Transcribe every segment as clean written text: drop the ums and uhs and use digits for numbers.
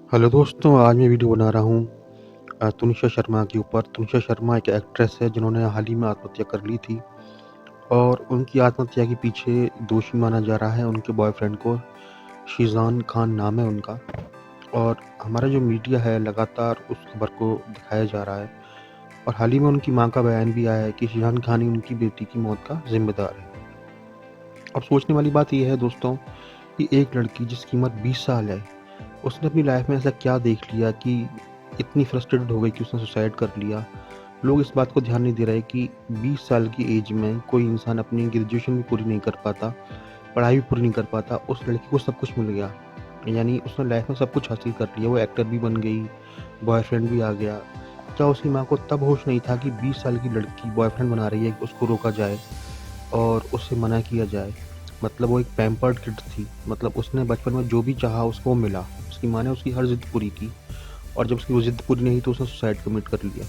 Hello दोस्तों, आज मैं वीडियो बना रहा हूँ तुनिशा शर्मा के ऊपर। तुनिशा शर्मा एक एक्ट्रेस है जिन्होंने हाल ही में आत्महत्या कर ली थी और उनकी आत्महत्या के पीछे दोषी माना जा रहा है उनके बॉयफ्रेंड को। शीज़ान खान नाम है उनका और हमारा जो मीडिया है लगातार उस खबर को दिखाया जा रहा है और हाल ही में उनकी माँ का बयान भी आया है कि शीज़ान खान ही उनकी बेटी की मौत का ज़िम्मेदार है। अब सोचने वाली बात ये है दोस्तों कि एक लड़की जिसकी उम्र 20 साल है, उसने अपनी लाइफ में ऐसा क्या देख लिया कि इतनी फ्रस्ट्रेटेड हो गई कि उसने सुसाइड कर लिया। लोग इस बात को ध्यान नहीं दे रहे कि 20 साल की एज में कोई इंसान अपनी ग्रेजुएशन भी पूरी नहीं कर पाता, पढ़ाई भी पूरी नहीं कर पाता। उस लड़की को सब कुछ मिल गया, यानी उसने लाइफ में सब कुछ हासिल कर लिया। वो एक्टर भी बन गई, बॉयफ्रेंड भी आ गया। क्या उसकी माँ को तब होश नहीं था कि 20 साल की लड़की बॉयफ्रेंड बना रही है, उसको रोका जाए और उससे मना किया जाए। मतलब वो एक पैम्पर्ड किड थी, मतलब उसने बचपन में जो भी चाहा उसको मिला। उसकी माँ ने उसकी हर ज़िद पूरी की और जब उसकी वो ज़िद पूरी नहीं तो उसने सुसाइड कमिट कर लिया।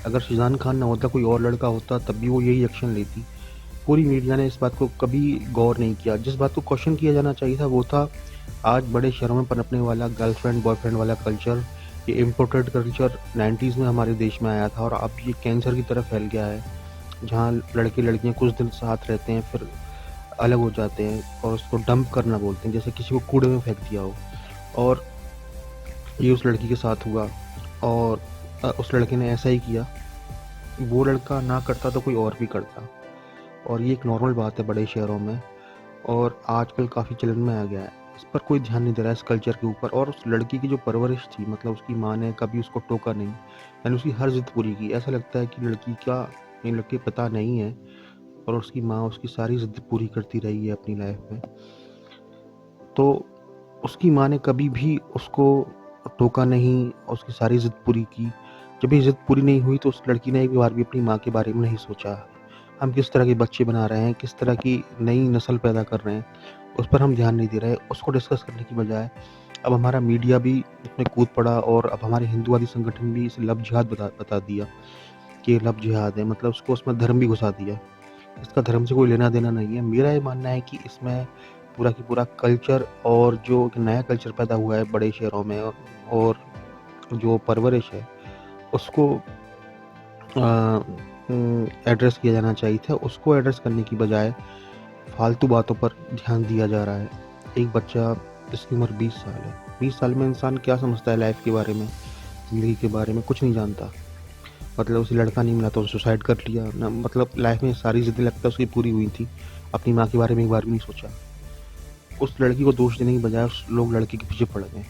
अगर शीज़ान खान ना होता, कोई और लड़का होता, तब भी वो यही एक्शन लेती। पूरी मीडिया ने इस बात को कभी गौर नहीं किया। जिस बात को क्वेश्चन किया जाना चाहिए था वो था आज बड़े शहरों में पनपने वाला गर्लफ्रेंड बॉयफ्रेंड वाला कल्चर। ये इम्पोर्टेड कल्चर 90s में हमारे देश में आया था और अब ये कैंसर की तरफ फैल गया है, जहाँ लड़के लड़कियाँ कुछ दिन साथ रहते हैं फिर अलग हो जाते हैं और उसको डंप करना बोलते हैं, जैसे किसी को कूड़े में फेंक दिया हो। और ये उस लड़की के साथ हुआ और उस लड़के ने ऐसा ही किया। वो लड़का ना करता तो कोई और भी करता और ये एक नॉर्मल बात है बड़े शहरों में और आजकल काफ़ी चलन में आ गया है। इस पर कोई ध्यान नहीं दे रहा है, इस कल्चर के ऊपर। और उस लड़की की जो परवरिश थी, मतलब उसकी माँ ने कभी उसको टोका नहीं, यानी उसकी हर ज़िद पूरी की। ऐसा लगता है कि लड़की का ये लड़के पिता नहीं है और उसकी माँ उसकी सारी ज़िद पूरी करती रही है अपनी लाइफ में। तो उसकी माँ ने कभी भी उसको टोका नहीं, उसकी सारी ज़िद पूरी की। जब ये ज़िद पूरी नहीं हुई तो उस लड़की ने एक बार भी अपनी माँ के बारे में नहीं सोचा। हम किस तरह के बच्चे बना रहे हैं, किस तरह की नई नस्ल पैदा कर रहे हैं, उस पर हम ध्यान नहीं दे रहे। उसको डिस्कस करने की बजाय अब हमारा मीडिया भी इसमें कूद पड़ा और अब हमारे हिंदूवादी संगठन भी इसे लव जिहाद बता दिया कि ये लव जिहाद है। मतलब उसको उसमें धर्म भी घुसा दिया। इसका धर्म से कोई लेना देना नहीं है। मेरा ये मानना है कि इसमें पूरा की पूरा कल्चर और जो एक नया कल्चर पैदा हुआ है बड़े शहरों में और जो परवरिश है उसको एड्रेस किया जाना चाहिए था। उसको एड्रेस करने की बजाय फालतू बातों पर ध्यान दिया जा रहा है। एक बच्चा जिसकी उम्र 20 साल है, 20 साल में इंसान क्या समझता है लाइफ के बारे में, ज़िंदगी के बारे में कुछ नहीं जानता। मतलब उसे लड़का नहीं मिला तो सुसाइड कर लिया ना, मतलब लाइफ में सारी ज़िद्दें लगता है उसकी पूरी हुई थी। अपनी माँ के बारे में एक बार भी नहीं सोचा। उस लड़की को दोष देने की बजाय उस लोग लड़के के पीछे पड़ गए।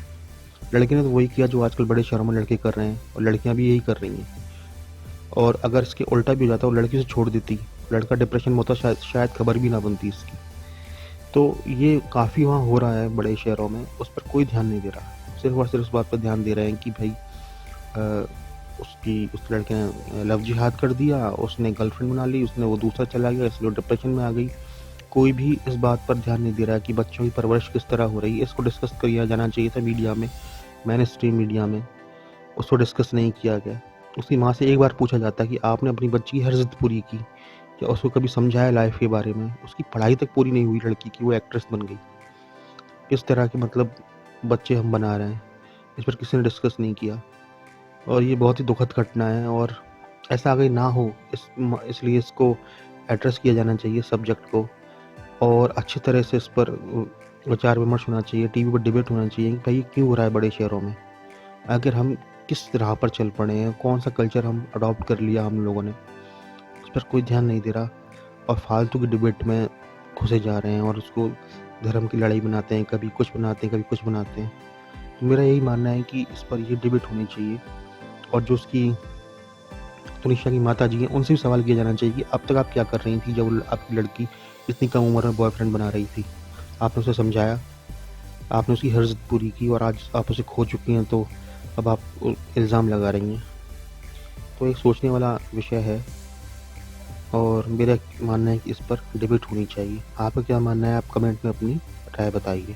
लड़के ने तो वही किया जो आजकल बड़े शहरों में लड़के कर रहे हैं और लड़कियां भी यही कर रही हैं। और अगर इसके उल्टा भी हो जाता वो लड़की से छोड़ देती, लड़का डिप्रेशन में होता, शायद खबर भी ना बनती इसकी। तो ये काफ़ी वहाँ हो रहा है बड़े शहरों में, उस पर कोई ध्यान नहीं दे रहा। सिर्फ और सिर्फ इस बात पर ध्यान दे रहे हैं कि भाई उस लड़के ने लव जिहाद कर दिया, उसने गर्लफ्रेंड बना ली, उसने वो दूसरा चला गया इसलिए वो डिप्रेशन में आ गई। कोई भी इस बात पर ध्यान नहीं दे रहा है कि बच्चों की परवरिश किस तरह हो रही है। इसको डिस्कस किया जाना चाहिए था मीडिया में, मेन स्ट्रीम मीडिया में। उसको डिस्कस नहीं किया गया। उसकी माँ से एक बार पूछा जाता कि आपने अपनी बच्ची की हर ज़िद पूरी की, क्या उसको कभी समझाया लाइफ के बारे में। उसकी पढ़ाई तक पूरी नहीं हुई लड़की की, वो एक्ट्रेस बन गई। किस तरह के मतलब बच्चे हम बना रहे हैं, इस पर किसी ने डिस्कस नहीं किया और ये बहुत ही दुखद घटना है और ऐसा आगे ना हो इसलिए इसको एड्रेस किया जाना चाहिए सब्जेक्ट को और अच्छी तरह से इस पर विचार विमर्श होना चाहिए। टीवी पर डिबेट होना चाहिए कि भाई ये क्यों हो रहा है बड़े शहरों में, आखिर हम किस राह पर चल पड़े हैं, कौन सा कल्चर हम अडॉप्ट कर लिया हम लोगों ने। इस पर कोई ध्यान नहीं दे रहा और फालतू की डिबेट में घुसे जा रहे हैं और उसको धर्म की लड़ाई बनाते हैं, कभी कुछ बनाते हैं कभी कुछ बनाते हैं। तो मेरा यही मानना है कि इस पर ये डिबेट होनी चाहिए और जो उसकी तुनिशा की माता जी हैं उनसे भी सवाल किया जाना चाहिए कि अब तक आप क्या कर रही थी जब आपकी लड़की इतनी कम उम्र में बॉयफ्रेंड बना रही थी। आपने उसे समझाया, आपने उसकी हर ज़िद पूरी की और आज आप उसे खो चुकी हैं, तो अब आप इल्ज़ाम लगा रही हैं। तो एक सोचने वाला विषय है और मेरा मानना है कि इस पर डिबेट होनी चाहिए। आपका क्या मानना है, आप कमेंट में अपनी राय बताइए।